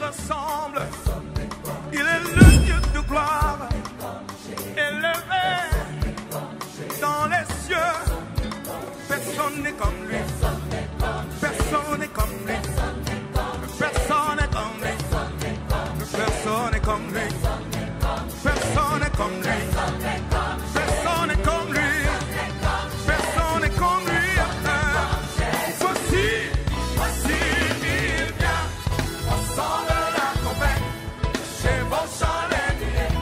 ressemble. Il est le Dieu de gloire, élevé dans les cieux. Personne n'est comme lui. Personne n'est comme lui. Personne n'est comme lui. Personne n'est comme lui. Personne n'est comme lui. Personne n'est comme lui. Personne n'est comme lui. Voici, il vient. Au son de la trompette, chevauchant les nuées,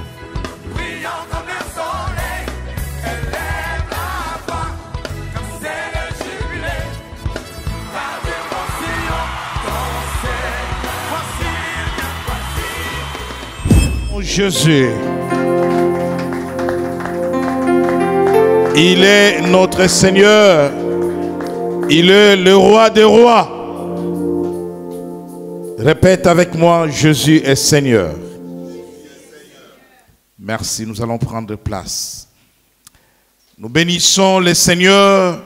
brillant comme le soleil. Élève la voix, comme c'est le jubilé. Radio Sion, dansez. Voici, Jésus. Il est notre Seigneur. Il est le roi des rois. Répète avec moi, Jésus est Seigneur. Merci, nous allons prendre place. Nous bénissons le Seigneur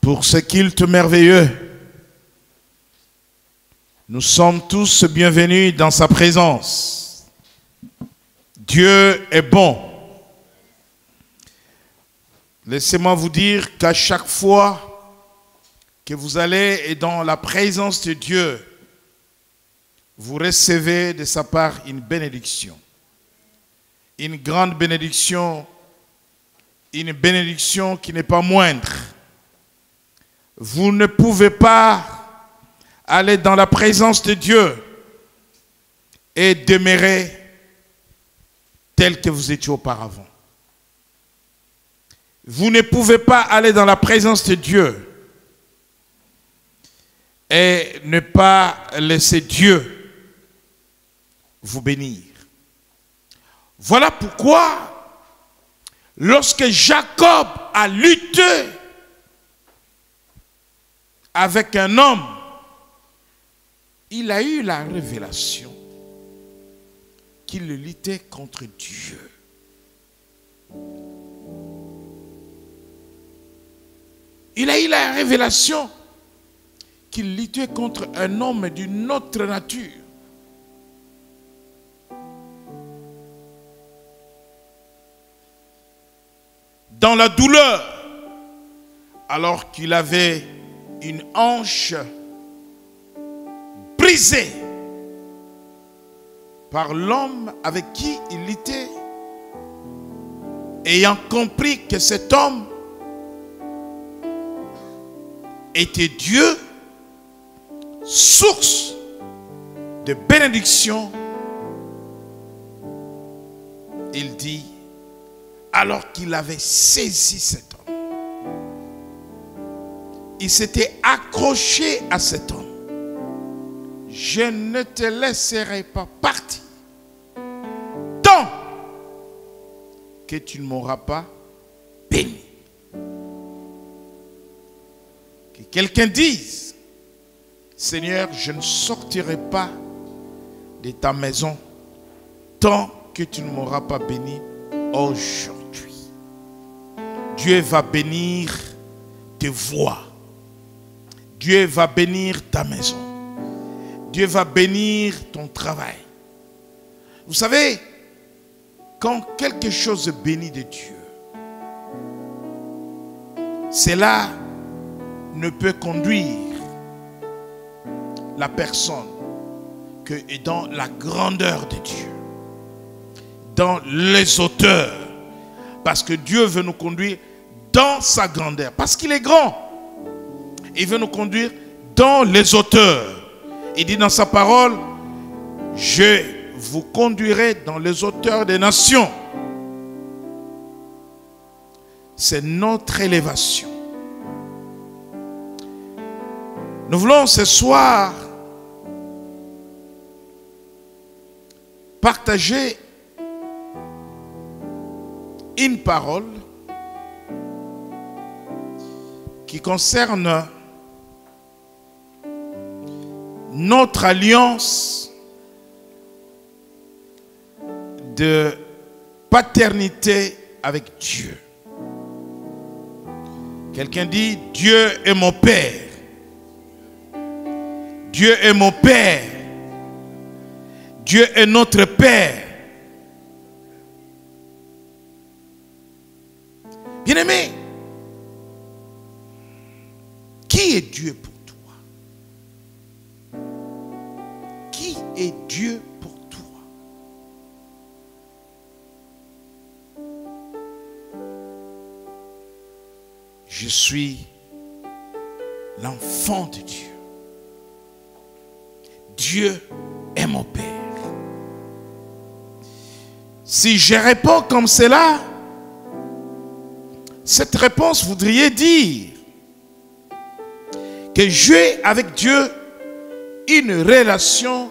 pour ce culte merveilleux. Nous sommes tous bienvenus dans sa présence. Dieu est bon. Laissez-moi vous dire qu'à chaque fois que vous allez dans la présence de Dieu, vous recevez de sa part une bénédiction. Une grande bénédiction, une bénédiction qui n'est pas moindre. Vous ne pouvez pas aller dans la présence de Dieu et demeurer tel que vous étiez auparavant. Vous ne pouvez pas aller dans la présence de Dieu et ne pas laisser Dieu vous bénir. Voilà pourquoi, lorsque Jacob a lutté avec un homme, il a eu la révélation qu'il luttait contre Dieu. Il a eu la révélation qu'il luttait contre un homme d'une autre nature. Dans la douleur, alors qu'il avait une hanche brisée par l'homme avec qui il luttait, ayant compris que cet homme était Dieu, source de bénédiction, il dit, alors qu'il avait saisi cet homme, il s'était accroché à cet homme. Je ne te laisserai pas partir tant que tu ne m'auras pas béni. Que quelqu'un dise, Seigneur, je ne sortirai pas de ta maison tant que tu ne m'auras pas béni aujourd'hui. Dieu va bénir tes voies. Dieu va bénir ta maison. Dieu va bénir ton travail. Vous savez, quand quelque chose est béni de Dieu, cela ne peut conduire la personne que dans la grandeur de Dieu, dans les hauteurs, parce que Dieu veut nous conduire dans sa grandeur, parce qu'il est grand. Il veut nous conduire dans les hauteurs. Il dit dans sa parole, je vous conduirai dans les hauteurs des nations. C'est notre élévation. Nous voulons ce soir partager une parole qui concerne notre alliance de paternité avec Dieu. Quelqu'un dit, Dieu est mon Père. Dieu est mon Père. Dieu est notre Père. Bien-aimé, qui est Dieu pour toi? Qui est Dieu pour toi? Je suis l'enfant de Dieu. Dieu est mon Père. Si je réponds comme cela, cette réponse voudrait dire que j'ai avec Dieu une relation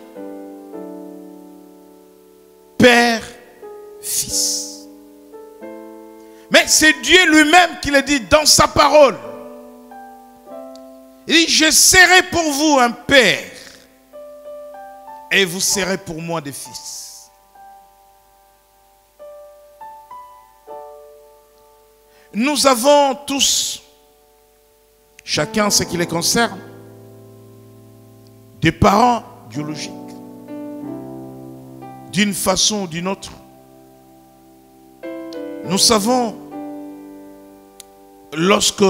père-fils. Mais c'est Dieu lui-même qui le dit dans sa parole. Il dit, je serai pour vous un père et vous serez pour moi des fils. Nous avons tous, chacun ce qui les concerne, des parents biologiques, d'une façon ou d'une autre. Nous savons, lorsque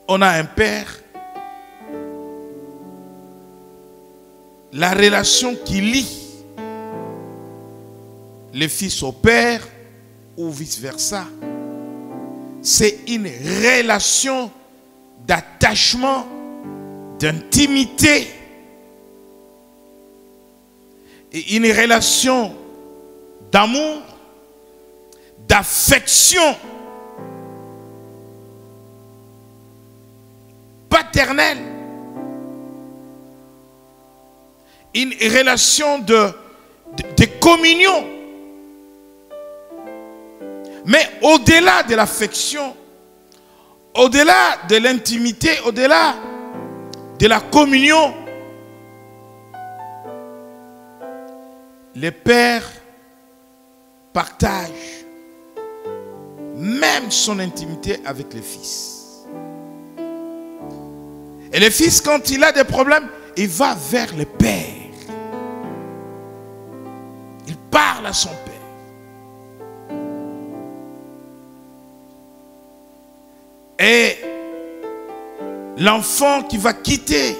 on a un père, la relation qui lie les fils au père ou vice-versa, c'est une relation d'attachement, d'intimité et une relation d'amour, d'affection paternelle, une relation de communion. Mais au-delà de l'affection, au-delà de l'intimité, au-delà de la communion, les pères partagent même son intimité avec les fils. Et le fils, quand il a des problèmes, il va vers le père. Il parle à son père. Et l'enfant qui va quitter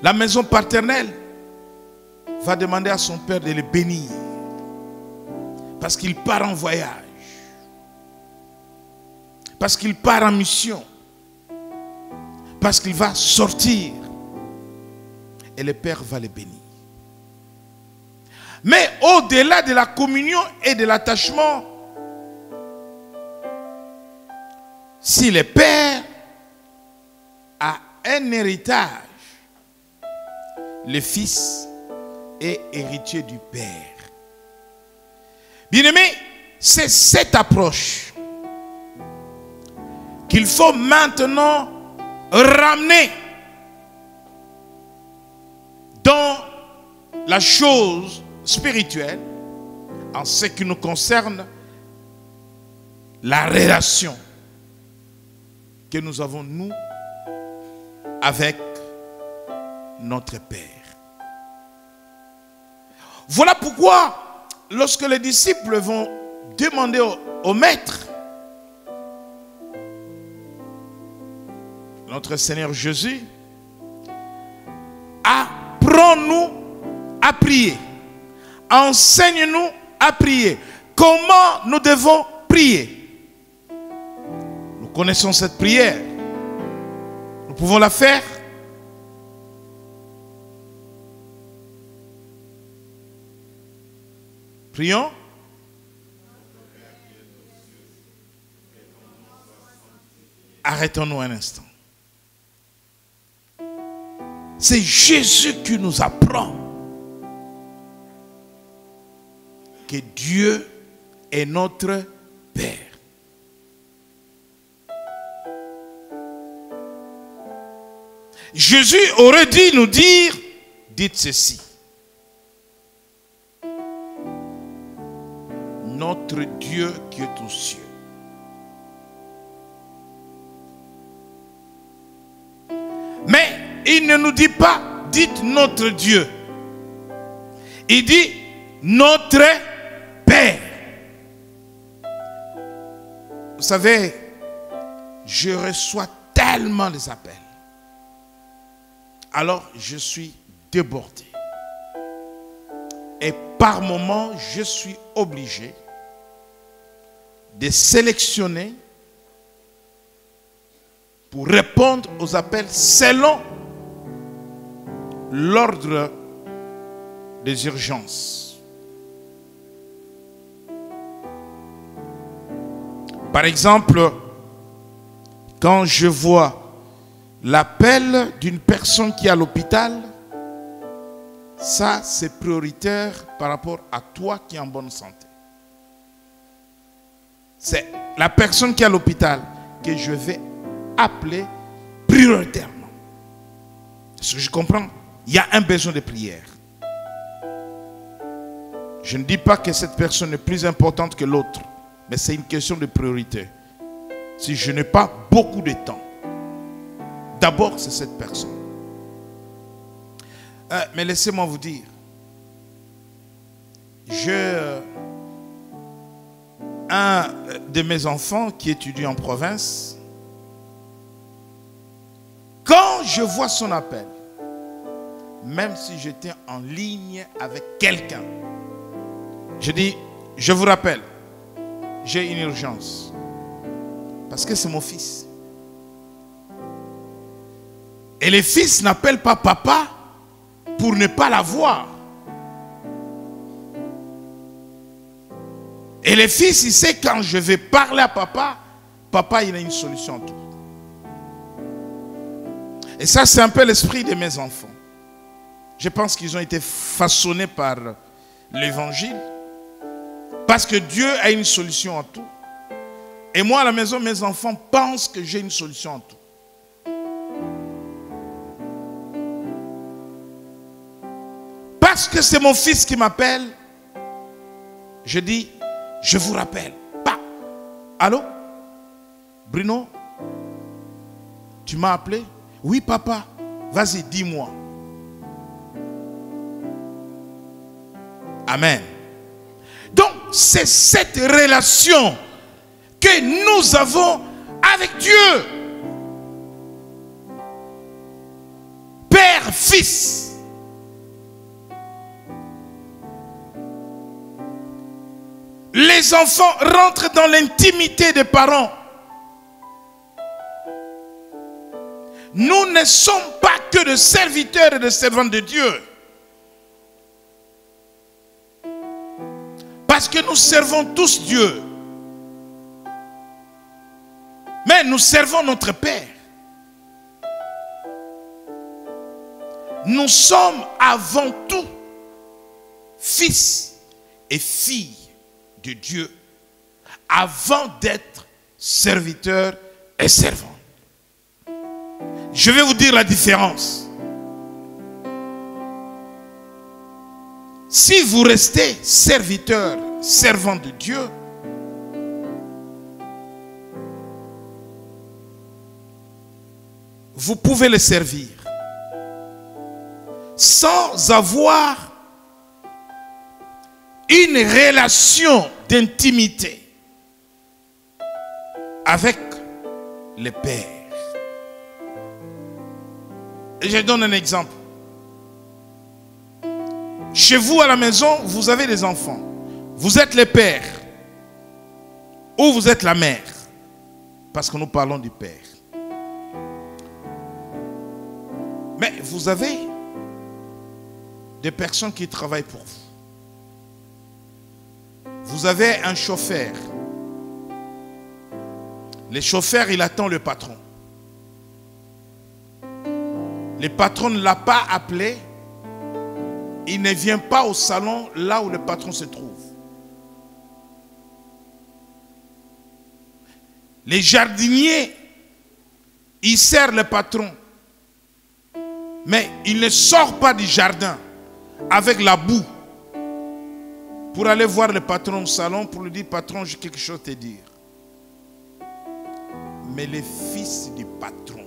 la maison paternelle va demander à son père de le bénir. Parce qu'il part en voyage. Parce qu'il part en mission. Parce qu'il va sortir. Et le père va le bénir. Mais au-delà de la communion et de l'attachement, si le père a un héritage, le fils est héritier du père. Bien-aimé, c'est cette approche qu'il faut maintenant ramener dans la chose spirituelle en ce qui nous concerne la relation que nous avons, nous, avec notre Père. Voilà pourquoi, lorsque les disciples vont demander au Maître, notre Seigneur Jésus, apprends-nous à prier. Enseigne-nous à prier. Comment nous devons prier? Nous connaissons cette prière. Nous pouvons la faire. Prions. Arrêtons-nous un instant. C'est Jésus qui nous apprend que Dieu est notre Père. Jésus aurait dû nous dire, dites ceci: notre Dieu qui est aux cieux. Mais il ne nous dit pas, dites notre Dieu. Il dit notre Père. Vous savez, je reçois tellement les appels. Alors je suis débordé. Et par moments, je suis obligé de sélectionner pour répondre aux appels selon l'ordre des urgences. Par exemple, quand je vois l'appel d'une personne qui est à l'hôpital, ça c'est prioritaire par rapport à toi qui es en bonne santé. C'est la personne qui est à l'hôpital que je vais appeler prioritairement. Est-ce que je comprends? Il y a un besoin de prière. Je ne dis pas que cette personne est plus importante que l'autre, mais c'est une question de priorité. Si je n'ai pas beaucoup de temps, d'abord c'est cette personne. Mais laissez-moi vous dire, un de mes enfants qui étudie en province, quand je vois son appel, même si j'étais en ligne avec quelqu'un, je dis, je vous rappelle, j'ai une urgence. Parce que c'est mon fils. Et les fils n'appellent pas papa pour ne pas la voir. Et les fils, il sait quand je vais parler à papa, papa il a une solution à tout. Et ça c'est un peu l'esprit de mes enfants. Je pense qu'ils ont été façonnés par l'évangile. Parce que Dieu a une solution à tout. Et moi à la maison, mes enfants pensent que j'ai une solution à tout. Parce que c'est mon fils qui m'appelle, je dis, je vous rappelle. Pas. Allô? Bruno? Tu m'as appelé? Oui, papa. Vas-y, dis-moi. Amen. Donc, c'est cette relation que nous avons avec Dieu. Père, Fils. Les enfants rentrent dans l'intimité des parents. Nous ne sommes pas que des serviteurs et des servantes de Dieu. Parce que nous servons tous Dieu. Mais nous servons notre Père. Nous sommes avant tout fils et filles de Dieu avant d'être serviteurs et servants. Je vais vous dire la différence. Si vous restez serviteur, servant de Dieu, vous pouvez le servir sans avoir une relation d'intimité avec le Père. Et je donne un exemple. Chez vous à la maison, vous avez des enfants. Vous êtes le père ou vous êtes la mère, parce que nous parlons du Père. Mais vous avez des personnes qui travaillent pour vous. Vous avez un chauffeur. Le chauffeur, il attend le patron. Le patron ne l'a pas appelé. Il ne vient pas au salon là où le patron se trouve. Les jardiniers, ils servent le patron. Mais il ne sort pas du jardin avec la boue pour aller voir le patron au salon pour lui dire, patron, j'ai quelque chose à te dire. Mais les fils du patron,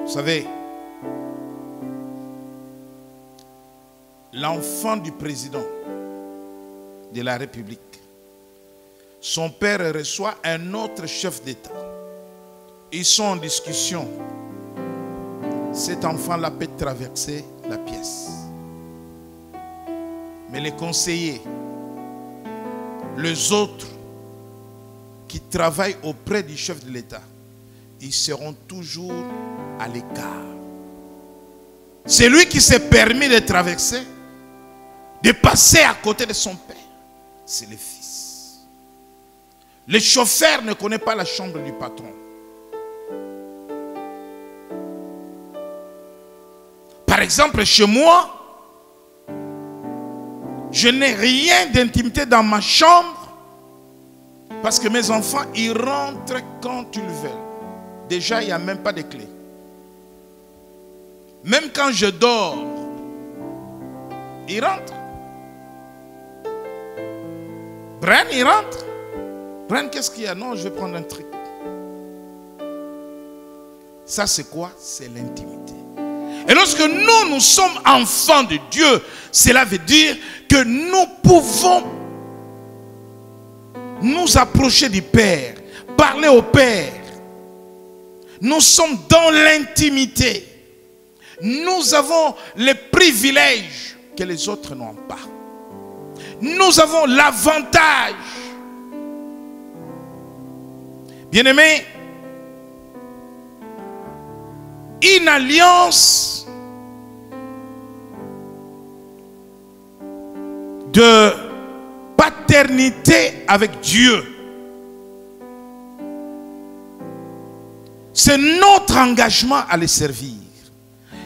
vous savez, l'enfant du président de la République. Son père reçoit un autre chef d'État. Ils sont en discussion. Cet enfant-là peut traverser la pièce. Mais les conseillers, les autres qui travaillent auprès du chef de l'État, ils seront toujours à l'écart. Celui qui s'est permis de traverser, de passer à côté de son père, c'est le fils. Le chauffeur ne connaît pas la chambre du patron. Par exemple, chez moi, je n'ai rien d'intimité dans ma chambre parce que mes enfants, ils rentrent quand ils veulent. Déjà, il n'y a même pas de clé. Même quand je dors, ils rentrent. Brian, il rentre. Brian, qu'est-ce qu'il y a? Non, je vais prendre un truc. Ça, c'est quoi? C'est l'intimité. Et lorsque nous sommes enfants de Dieu, cela veut dire que nous pouvons nous approcher du Père, parler au Père. Nous sommes dans l'intimité. Nous avons les privilèges que les autres n'ont pas. Nous avons l'avantage. Bien-aimés, une alliance de paternité avec Dieu. C'est notre engagement à le servir.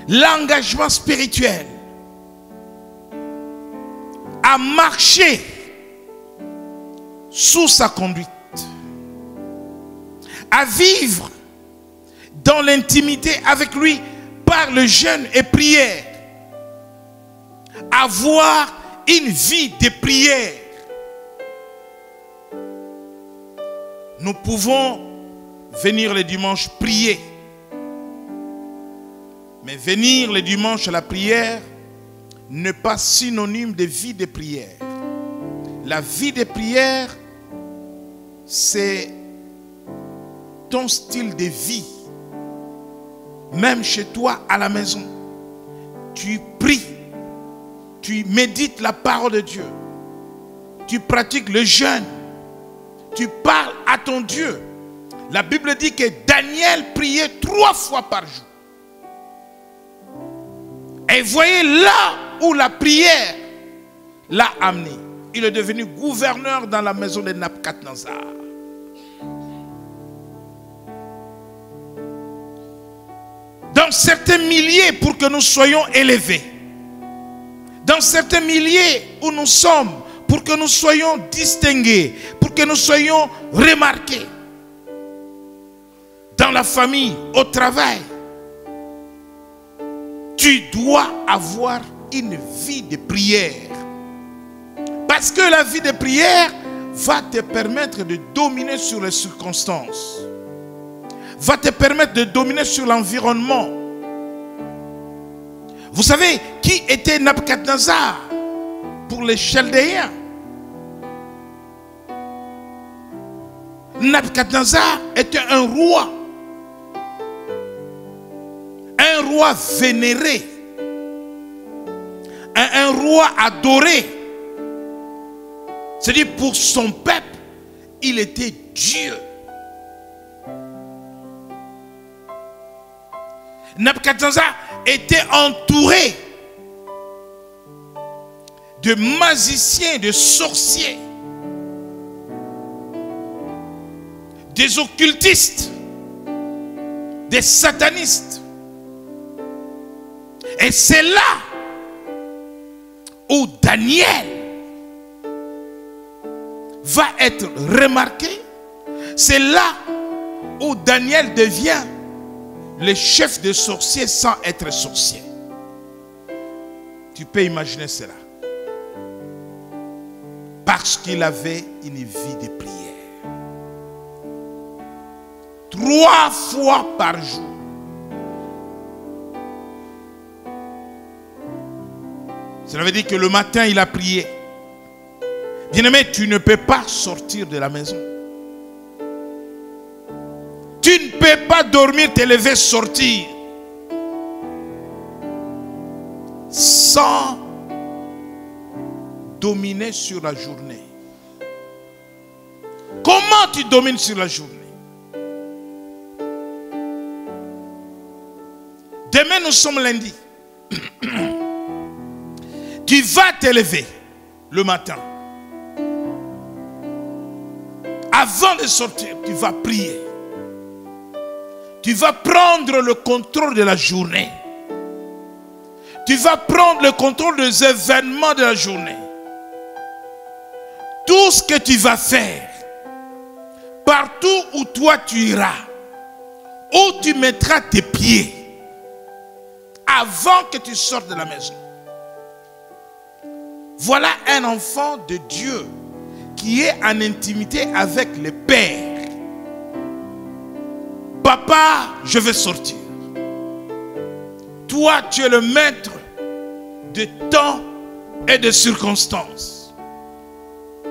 L'engagement spirituel. À marcher sous sa conduite. À vivre dans l'intimité avec lui par le jeûne et prière. Avoir une vie de prière. Nous pouvons venir le dimanche prier. Mais venir le dimanche à la prière n'est pas synonyme de vie de prière. La vie de prière, c'est ton style de vie. Même chez toi à la maison, tu pries, tu médites la parole de Dieu, tu pratiques le jeûne, tu parles à ton Dieu. La Bible dit que Daniel priait 3 fois par jour. Et voyez là où la prière l'a amené. Il est devenu gouverneur dans la maison de Nabuchodonosor. Dans certains milliers pour que nous soyons élevés. Dans certains milliers où nous sommes pour que nous soyons distingués, pour que nous soyons remarqués. Dans la famille, au travail. Tu dois avoir une vie de prière. Parce que la vie de prière va te permettre de dominer sur les circonstances. Va te permettre de dominer sur l'environnement. Vous savez qui était Nabuchodonosor pour les Chaldéens? Nabuchodonosor était un roi. Un roi vénéré. Un roi adoré. C'est-à-dire pour son peuple, il était Dieu. Nabuchodonosor était entouré de magiciens, de sorciers, des occultistes, des satanistes. Et c'est là où Daniel va être remarqué. C'est là où Daniel devient le chef des sorciers sans être sorcier. Tu peux imaginer cela. Parce qu'il avait une vie de prière. 3 fois par jour. Cela veut dire que le matin, il a prié. Bien-aimé, tu ne peux pas sortir de la maison. Tu ne peux pas dormir, te lever, sortir sans dominer sur la journée. Comment tu domines sur la journée? Demain, nous sommes lundi. Tu vas te lever le matin. Avant de sortir, tu vas prier. Tu vas prendre le contrôle de la journée. Tu vas prendre le contrôle des événements de la journée. Tout ce que tu vas faire, partout où toi tu iras, où tu mettras tes pieds, avant que tu sortes de la maison. Voilà un enfant de Dieu qui est en intimité avec le Père. Papa, je vais sortir. Toi, tu es le maître de temps et de circonstances.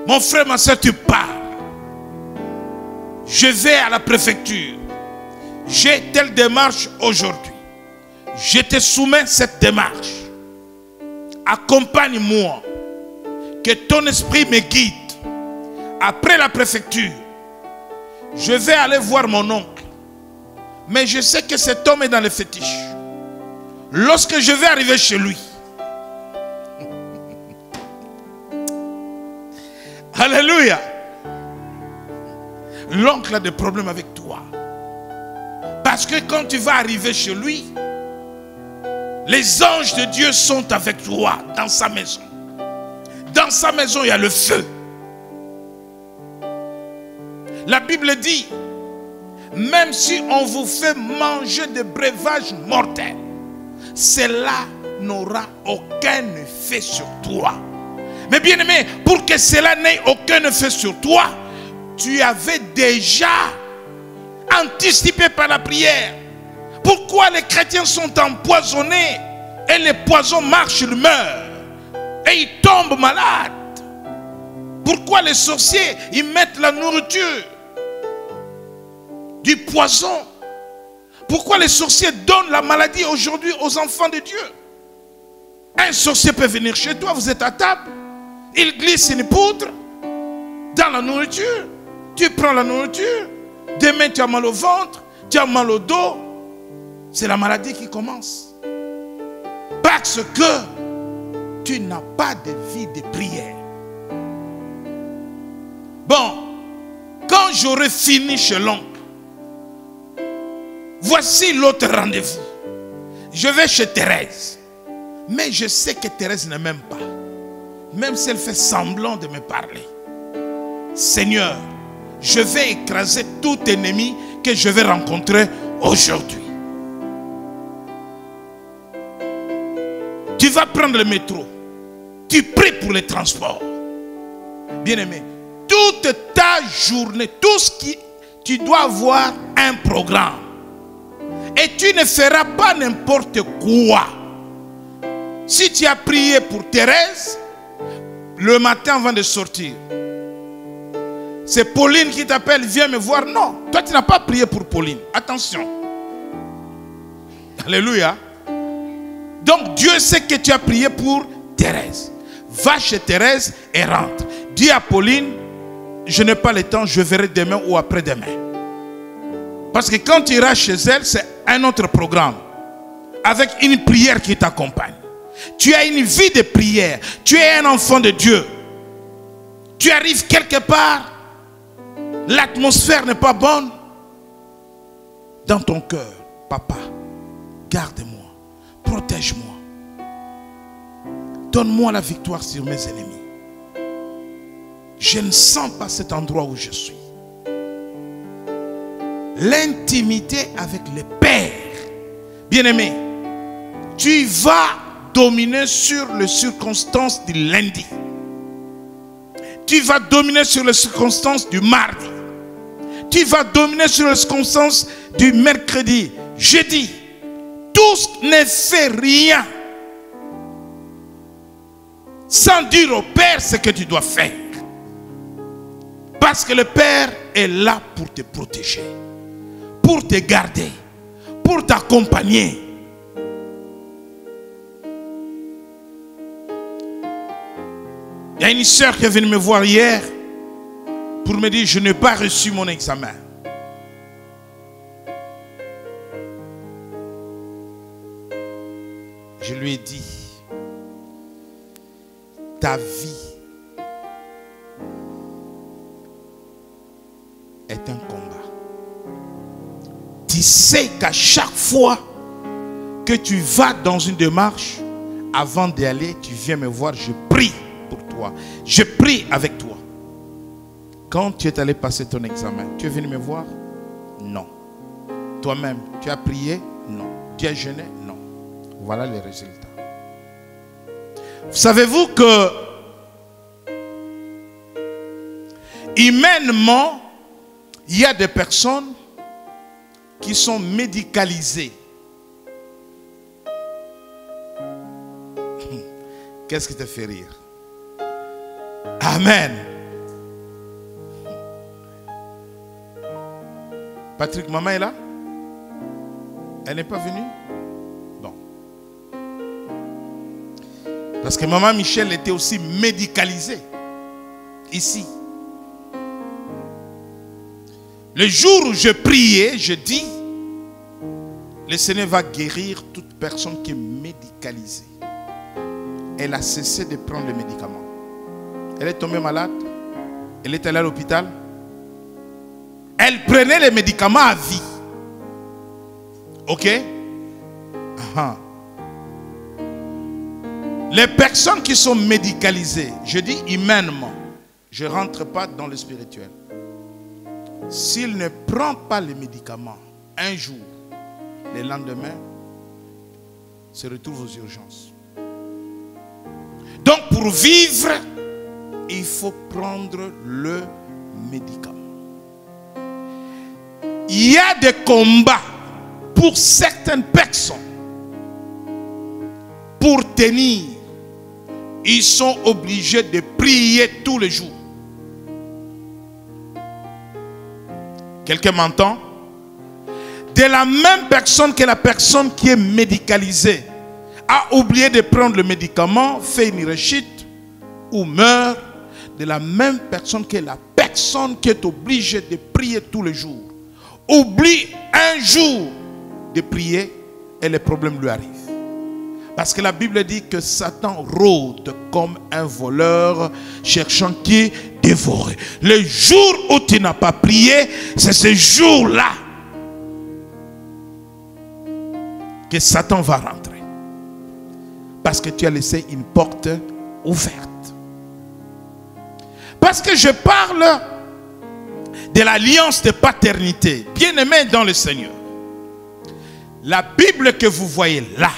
Mon frère, ma soeur, tu pars. Je vais à la préfecture. J'ai telle démarche aujourd'hui. Je te soumets cette démarche. Accompagne-moi. Que ton esprit me guide. Après la préfecture, je vais aller voir mon oncle. Mais je sais que cet homme est dans les fétiches. Lorsque je vais arriver chez lui, alléluia, l'oncle a des problèmes avec toi. Parce que quand tu vas arriver chez lui, les anges de Dieu sont avec toi dans sa maison. Dans sa maison, il y a le feu. La Bible dit, même si on vous fait manger des breuvages mortels, cela n'aura aucun effet sur toi. Mais bien aimé, pour que cela n'ait aucun effet sur toi, tu avais déjà anticipé par la prière. Pourquoi les chrétiens sont empoisonnés et les poisons marchent, ils meurent et ils tombent malades? Pourquoi les sorciers, ils mettent la nourriture du poison? Pourquoi les sorciers donnent la maladie aujourd'hui aux enfants de Dieu? Un sorcier peut venir chez toi, vous êtes à table, il glisse une poudre dans la nourriture, tu prends la nourriture, demain tu as mal au ventre, tu as mal au dos, c'est la maladie qui commence. Parce que tu n'as pas de vie de prière. Bon, quand j'aurai fini chez l'oncle, voici l'autre rendez-vous. Je vais chez Thérèse. Mais je sais que Thérèse ne m'aime pas. Même si elle fait semblant de me parler. Seigneur, je vais écraser tout ennemi que je vais rencontrer aujourd'hui. Tu vas prendre le métro. Tu pries pour les transports. Bien-aimé, toute ta journée, tout ce qui... Tu dois avoir un programme. Et tu ne feras pas n'importe quoi. Si tu as prié pour Thérèse, le matin avant de sortir, c'est Pauline qui t'appelle, viens me voir. Non, toi tu n'as pas prié pour Pauline. Attention. Alléluia. Donc Dieu sait que tu as prié pour Thérèse. Va chez Thérèse et rentre. Dis à Pauline, je n'ai pas le temps, je verrai demain ou après-demain. Parce que quand tu iras chez elle, c'est un autre programme. Avec une prière qui t'accompagne. Tu as une vie de prière. Tu es un enfant de Dieu. Tu arrives quelque part. L'atmosphère n'est pas bonne. Dans ton cœur, papa, garde-moi. Protège-moi. Donne-moi la victoire sur mes ennemis. Je ne sens pas cet endroit où je suis. L'intimité avec le Père. Bien-aimé, tu vas dominer sur les circonstances du lundi. Tu vas dominer sur les circonstances du mardi. Tu vas dominer sur les circonstances du mercredi, jeudi. Tous ne fait rien. sans dire au Père ce que tu dois faire. Parce que le Père est là pour te protéger, pour te garder, pour t'accompagner. Il y a une sœur qui est venue me voir hier pour me dire, je n'ai pas reçu mon examen. Je lui ai dit, ta vie est un combat. Tu sais qu'à chaque fois que tu vas dans une démarche, avant d'y aller, tu viens me voir, je prie pour toi. Je prie avec toi. Quand tu es allé passer ton examen, tu es venu me voir? Non. Toi-même, tu as prié? Non. Tu as jeûné? Non. Voilà les résultats. Savez-vous que humainement, il y a des personnes qui sont médicalisées. Qu'est-ce qui te fait rire? Amen. Patrick, maman est là? Elle n'est pas venue? Bon. Parce que maman Michel était aussi médicalisée. Ici. Le jour où je priais, je dis, le Seigneur va guérir toute personne qui est médicalisée. Elle a cessé de prendre les médicaments. Elle est tombée malade. Elle est allée à l'hôpital. Elle prenait les médicaments à vie. Ok? Les personnes qui sont médicalisées, je dis humainement, je ne rentre pas dans le spirituel. S'il ne prend pas les médicaments un jour, le lendemain, se retrouve aux urgences. Donc pour vivre, il faut prendre le médicament. Il y a des combats pour certaines personnes. Pour tenir, ils sont obligés de prier tous les jours. Quelqu'un m'entend? De la même personne que la personne qui est médicalisée a oublié de prendre le médicament, fait une rechute ou meurt, de la même personne que la personne qui est obligée de prier tous les jours oublie un jour de prier et les problèmes lui arrivent. Parce que la Bible dit que Satan rôde comme un voleur cherchant qui dévorer. Le jour où tu n'as pas prié, c'est ce jour-là que Satan va rentrer. Parce que tu as laissé une porte ouverte. Parce que je parle de l'alliance de paternité. Bien-aimé dans le Seigneur. La Bible que vous voyez là,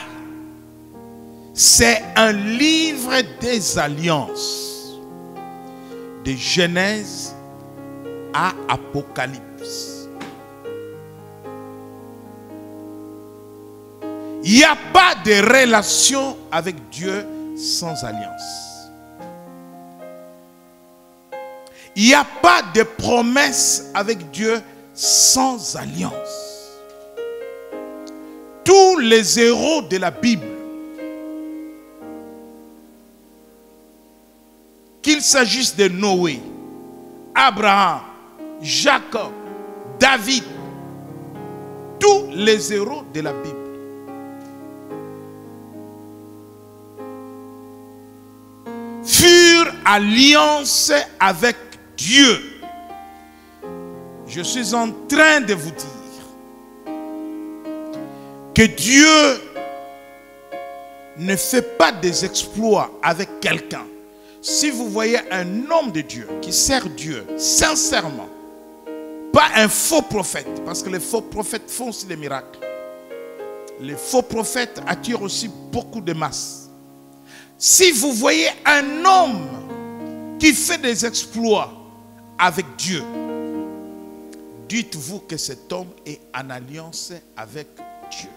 c'est un livre des alliances. De Genèse à Apocalypse. Il n'y a pas de relation avec Dieu sans alliance. Il n'y a pas de promesse avec Dieu sans alliance. Tous les héros de la Bible, qu'il s'agisse de Noé, Abraham, Jacob, David, tous les héros de la Bible, furent alliance avec Dieu. Je suis en train de vous dire que Dieu ne fait pas des exploits avec quelqu'un. Si vous voyez un homme de Dieu qui sert Dieu sincèrement, pas un faux prophète, parce que les faux prophètes font aussi des miracles. Les faux prophètes attirent aussi beaucoup de masses. Si vous voyez un homme qui fait des exploits avec Dieu, dites-vous que cet homme est en alliance avec Dieu.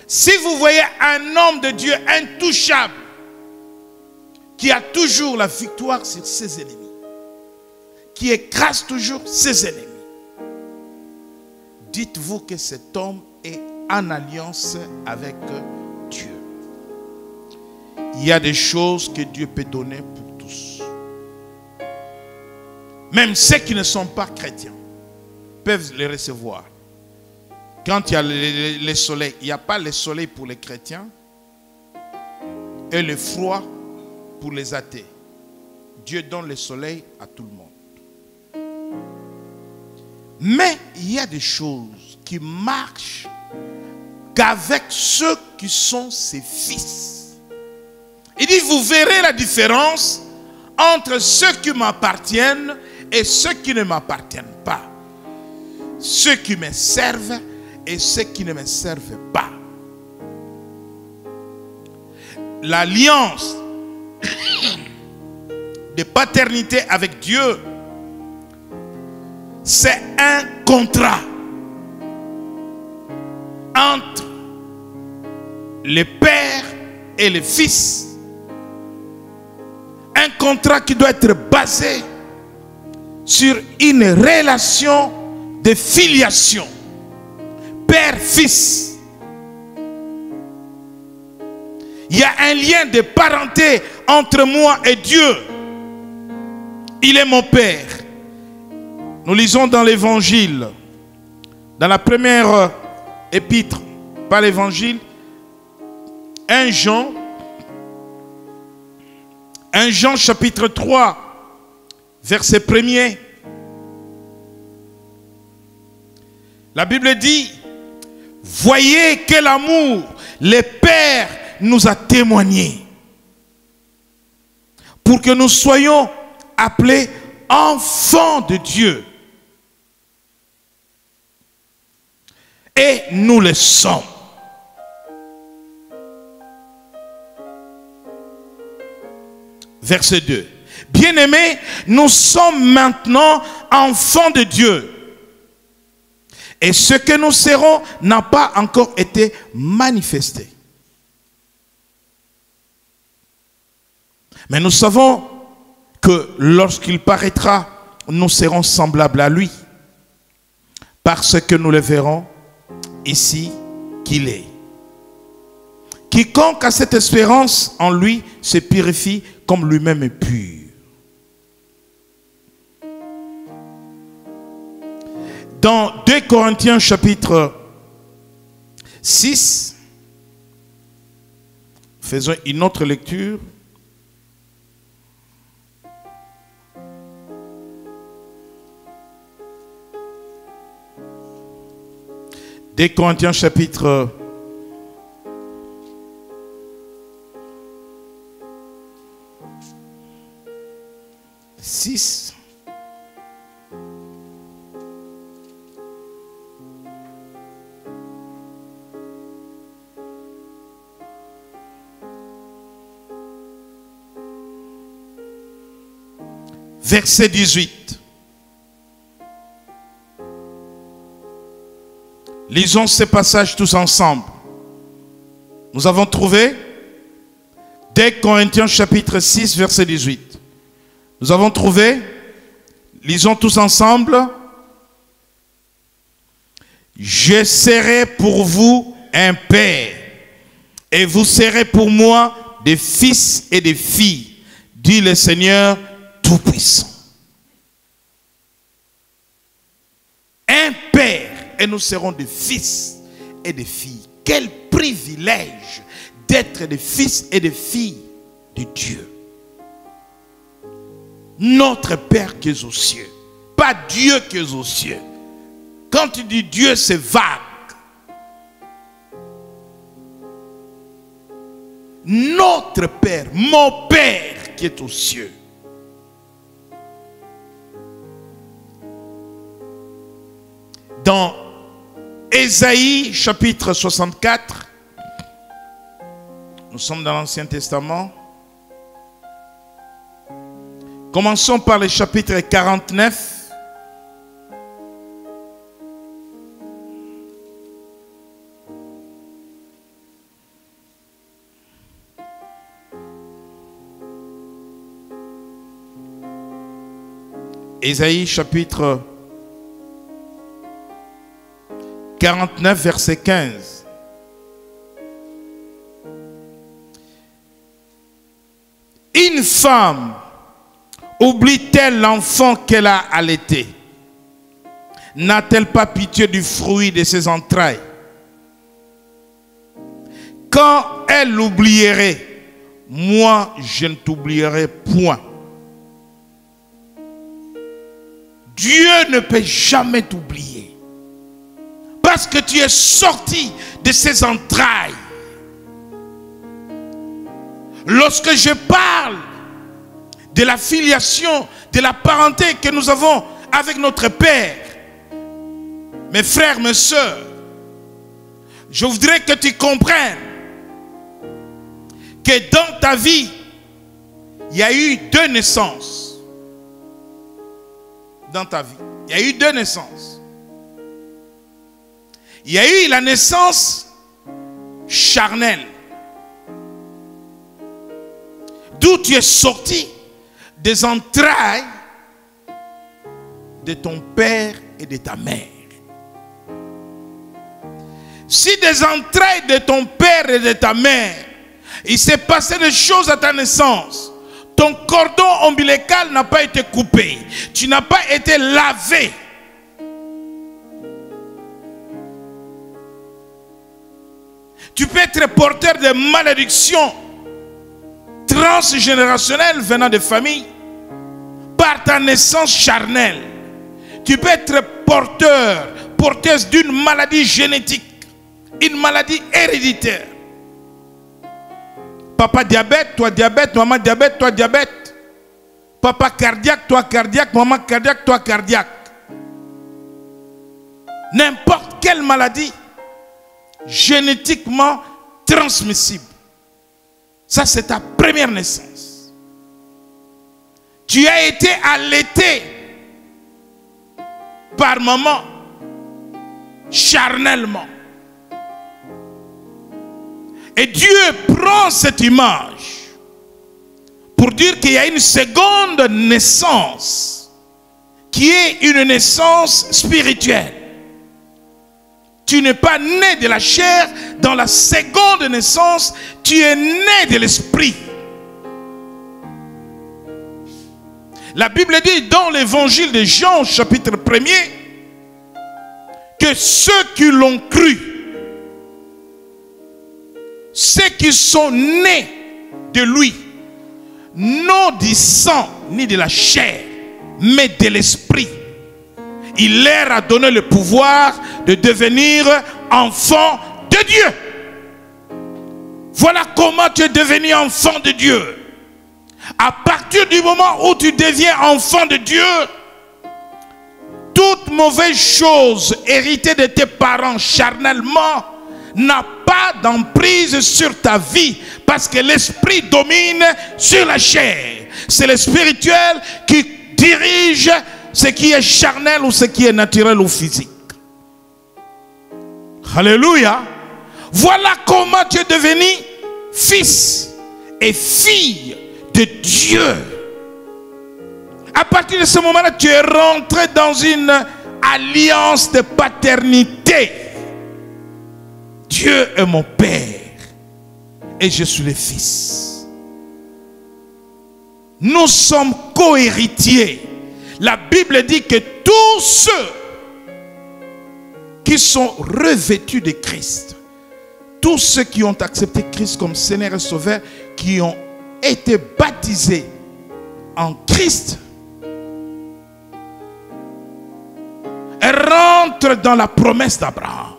Si vous voyez un homme de Dieu intouchable, qui a toujours la victoire sur ses ennemis, qui écrase toujours ses ennemis, dites-vous que cet homme est en alliance avec Dieu. Il y a des choses que Dieu peut donner pour tous. Même ceux qui ne sont pas chrétiens peuvent les recevoir. Quand il y a le soleil, il n'y a pas le soleil pour les chrétiens et le froid pour les athées. Dieu donne le soleil à tout le monde. Mais il y a des choses qui marchent qu'avec ceux qui sont ses fils. Il dit, vous verrez la différence entre ceux qui m'appartiennent et ceux qui ne m'appartiennent pas. Ceux qui me servent et ceux qui ne me servent pas. L'alliance de paternité avec Dieu, c'est un contrat entre le Père et le Fils. Un contrat qui doit être basé sur une relation de filiation. Père-Fils. Il y a un lien de parenté entre moi et Dieu. Il est mon Père. Nous lisons dans l'évangile, dans la première épître, pas l'évangile, 1 Jean chapitre 3, verset 1er. La Bible dit, voyez quel amour le Père nous a témoigné pour que nous soyons appelés enfants de Dieu. Et nous le sommes. Verset 2. Bien-aimés, nous sommes maintenant enfants de Dieu. Et ce que nous serons n'a pas encore été manifesté. Mais nous savons que lorsqu'il paraîtra, nous serons semblables à lui. Parce que nous le verrons ici qu'il est. Quiconque a cette espérance en lui se purifie comme lui-même est pur. Dans 2 Corinthiens chapitre 6, faisons une autre lecture. Des Corinthiens chapitre 6. Verset 18. Lisons ces passages tous ensemble. Nous avons trouvé 2 Corinthiens chapitre 6, verset 18. Nous avons trouvé, lisons tous ensemble. Je serai pour vous un père, et vous serez pour moi des fils et des filles, dit le Seigneur Tout-Puissant. Un père, et nous serons des fils et des filles. Quel privilège d'être des fils et des filles de Dieu. Notre Père qui est aux cieux. Pas Dieu qui est aux cieux. Quand tu dis Dieu, c'est vague. Notre Père, mon Père qui est aux cieux. Dans Ésaïe chapitre 64, nous sommes dans l'Ancien Testament. Commençons par le chapitre 49. Ésaïe chapitre 49, verset 15. Une femme oublie-t-elle l'enfant qu'elle a allaité? N'a-t-elle pas pitié du fruit de ses entrailles? Quand elle l'oublierait, moi je ne t'oublierai point. Dieu ne peut jamais t'oublier. Parce que tu es sorti de ses entrailles. Lorsque je parle de la filiation, de la parenté que nous avons avec notre Père, mes frères, mes sœurs, je voudrais que tu comprennes que dans ta vie, il y a eu 2 naissances. Dans ta vie, il y a eu 2 naissances. Il y a eu la naissance charnelle, d'où tu es sorti des entrailles de ton père et de ta mère. Si des entrailles de ton père et de ta mère, il s'est passé des choses à ta naissance, ton cordon ombilical n'a pas été coupé, tu n'as pas été lavé, tu peux être porteur de malédictions transgénérationnelles venant de familles par ta naissance charnelle. Tu peux être porteuse d'une maladie génétique, une maladie héréditaire. Papa diabète, toi diabète, maman diabète, toi diabète. Papa cardiaque, toi cardiaque, maman cardiaque, toi cardiaque. N'importe quelle maladie génétiquement transmissible. Ça, c'est ta première naissance. Tu as été allaité par maman, charnellement. Et Dieu prend cette image pour dire qu'il y a une seconde naissance qui est une naissance spirituelle. Tu n'es pas né de la chair. Dans la seconde naissance, tu es né de l'esprit. La Bible dit dans l'évangile de Jean, chapitre 1er, que ceux qui l'ont cru, ceux qui sont nés de lui, non du sang ni de la chair, mais de l'esprit, il leur a donné le pouvoir de devenir enfants de Dieu. Voilà comment tu es devenu enfant de Dieu. À partir du moment où tu deviens enfant de Dieu, toute mauvaise chose héritée de tes parents charnellement n'a pas d'emprise sur ta vie, parce que l'esprit domine sur la chair. C'est le spirituel qui dirige ce qui est charnel ou ce qui est naturel ou physique. Alléluia. Voilà comment tu es devenu fils et fille de Dieu. À partir de ce moment-là, tu es rentré dans une alliance de paternité. Dieu est mon Père et je suis le Fils. Nous sommes co-héritiers. La Bible dit que tous ceux qui sont revêtus de Christ, tous ceux qui ont accepté Christ comme Seigneur et Sauveur, qui ont été baptisés en Christ, rentrent dans la promesse d'Abraham.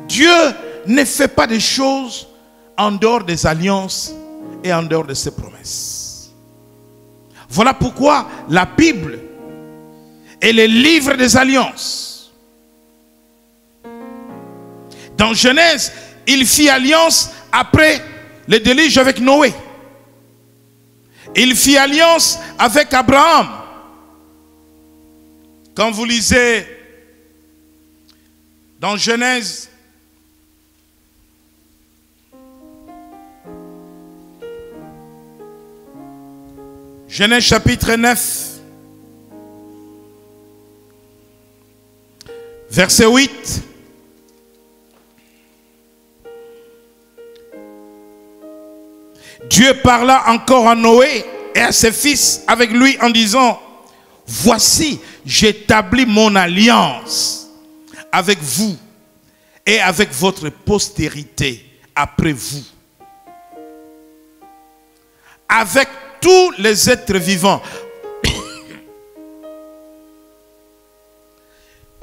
Dieu ne fait pas des choses en dehors des alliances et en dehors de ses promesses. Voilà pourquoi la Bible est le livre des alliances. Dans Genèse, il fit alliance après le déluge avec Noé. Il fit alliance avec Abraham. Quand vous lisez dans Genèse, Genèse chapitre 9. Verset 8. Dieu parla encore à Noé et à ses fils avec lui en disant: voici, j'établis mon alliance avec vous et avec votre postérité après vous, avec tous les êtres vivants.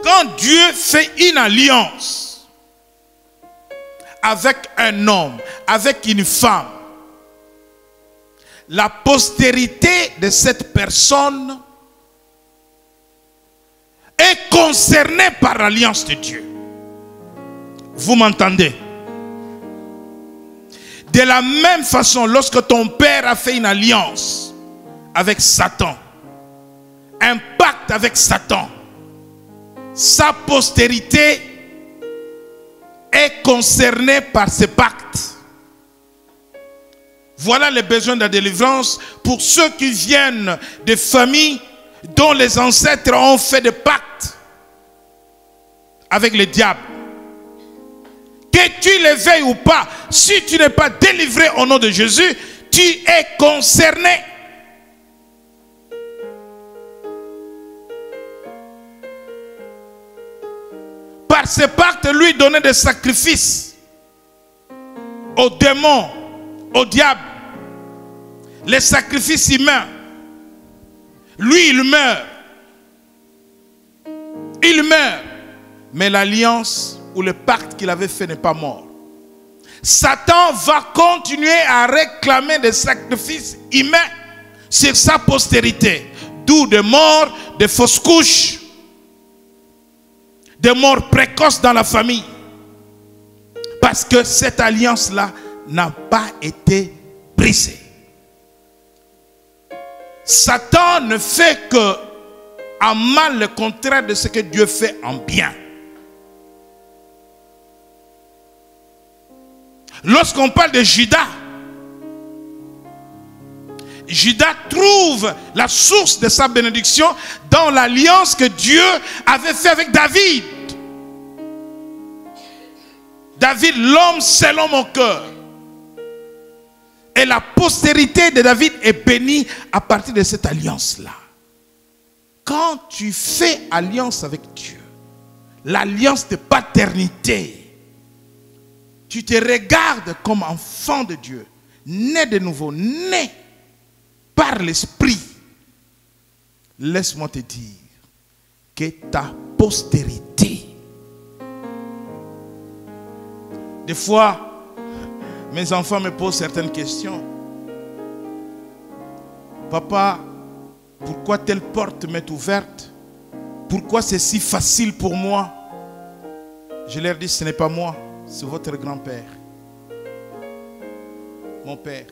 Quand Dieu fait une alliance avec un homme, avec une femme, la postérité de cette personne est concernée par l'alliance de Dieu. Vous m'entendez? De la même façon, lorsque ton père a fait une alliance avec Satan, un pacte avec Satan, sa postérité est concernée par ce pacte. Voilà les besoins de la délivrance pour ceux qui viennent de familles dont les ancêtres ont fait des pactes avec le diable. Que tu le veuilles ou pas, si tu n'es pas délivré au nom de Jésus, tu es concerné. Par ce pacte, lui donnait des sacrifices aux démons, au diable, les sacrifices humains. Lui, il meurt. Il meurt. Mais l'alliance ou le pacte qu'il avait fait n'est pas mort. Satan va continuer à réclamer des sacrifices humains sur sa postérité. D'où des morts, des fausses couches, des morts précoces dans la famille. Parce que cette alliance-là n'a pas été brisée. Satan ne fait que en mal le contraire de ce que Dieu fait en bien. Lorsqu'on parle de Judas, Judas trouve la source de sa bénédiction dans l'alliance que Dieu avait fait avec David. David, l'homme selon mon cœur. Et la postérité de David est bénie à partir de cette alliance-là. Quand tu fais alliance avec Dieu, l'alliance de paternité, tu te regardes comme enfant de Dieu, né de nouveau, né par l'Esprit. Laisse-moi te dire que ta postérité, des fois, mes enfants me posent certaines questions. Papa, pourquoi telle porte m'est ouverte? Pourquoi c'est si facile pour moi? Je leur dis, ce n'est pas moi, c'est votre grand-père. Mon père.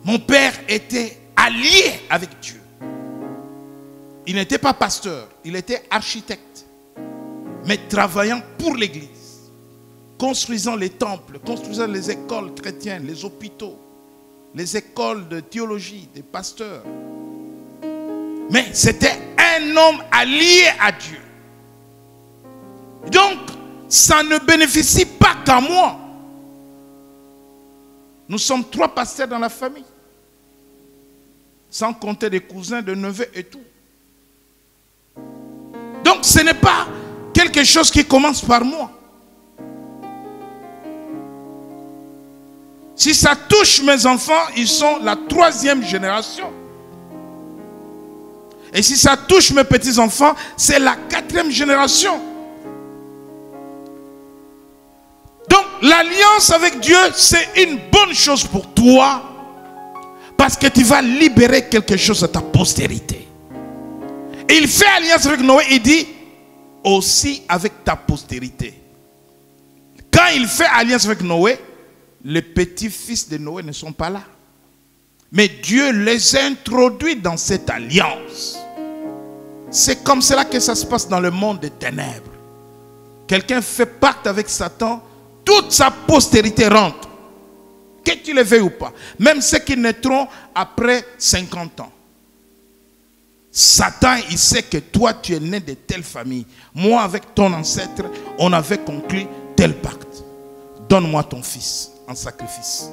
Mon père était allié avec Dieu. Il n'était pas pasteur, il était architecte, mais travaillant pour l'église, construisant les temples, construisant les écoles chrétiennes, les hôpitaux, les écoles de théologie, des pasteurs. Mais c'était un homme allié à Dieu. Donc, ça ne bénéficie pas qu'à moi. Nous sommes 3 pasteurs dans la famille, sans compter des cousins, des neveux et tout. Donc ce n'est pas quelque chose qui commence par moi. Si ça touche mes enfants, ils sont la 3e génération. Et si ça touche mes petits-enfants, c'est la 4e génération. Donc l'alliance avec Dieu, c'est une bonne chose pour toi. Parce que tu vas libérer quelque chose à ta postérité. Et il fait alliance avec Noé, il dit aussi avec ta postérité. Quand il fait alliance avec Noé, les petits-fils de Noé ne sont pas là. Mais Dieu les a introduits dans cette alliance. C'est comme cela que ça se passe dans le monde des ténèbres. Quelqu'un fait pacte avec Satan, toute sa postérité rentre. Que tu le veuilles ou pas. Même ceux qui naîtront après 50 ans. Satan, il sait que toi, tu es né de telle famille. Moi, avec ton ancêtre, on avait conclu tel pacte. Donne-moi ton fils en sacrifice.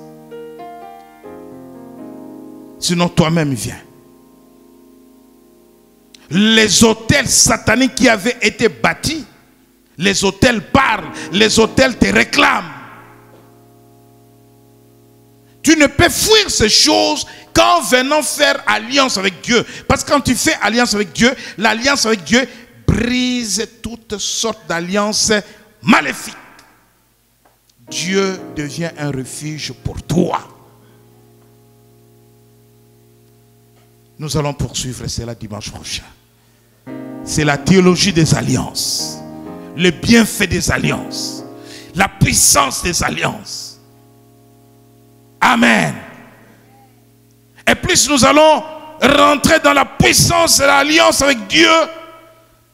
Sinon, toi-même, viens. Les autels sataniques qui avaient été bâtis, les autels parlent, les autels te réclament. Tu ne peux fuir ces choses qu'en venant faire alliance avec Dieu. Parce que quand tu fais alliance avec Dieu, l'alliance avec Dieu brise toutes sortes d'alliances maléfiques. Dieu devient un refuge pour toi. Nous allons poursuivre cela dimanche prochain. C'est la théologie des alliances. Le bienfait des alliances. La puissance des alliances. Amen. Et plus nous allons rentrer dans la puissance de l'alliance avec Dieu,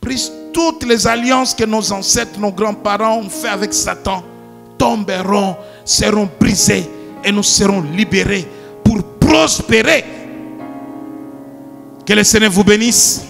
plus toutes les alliances que nos ancêtres, nos grands-parents ont fait avec Satan tomberont, seront brisées et nous serons libérés pour prospérer. Que le Seigneur vous bénisse.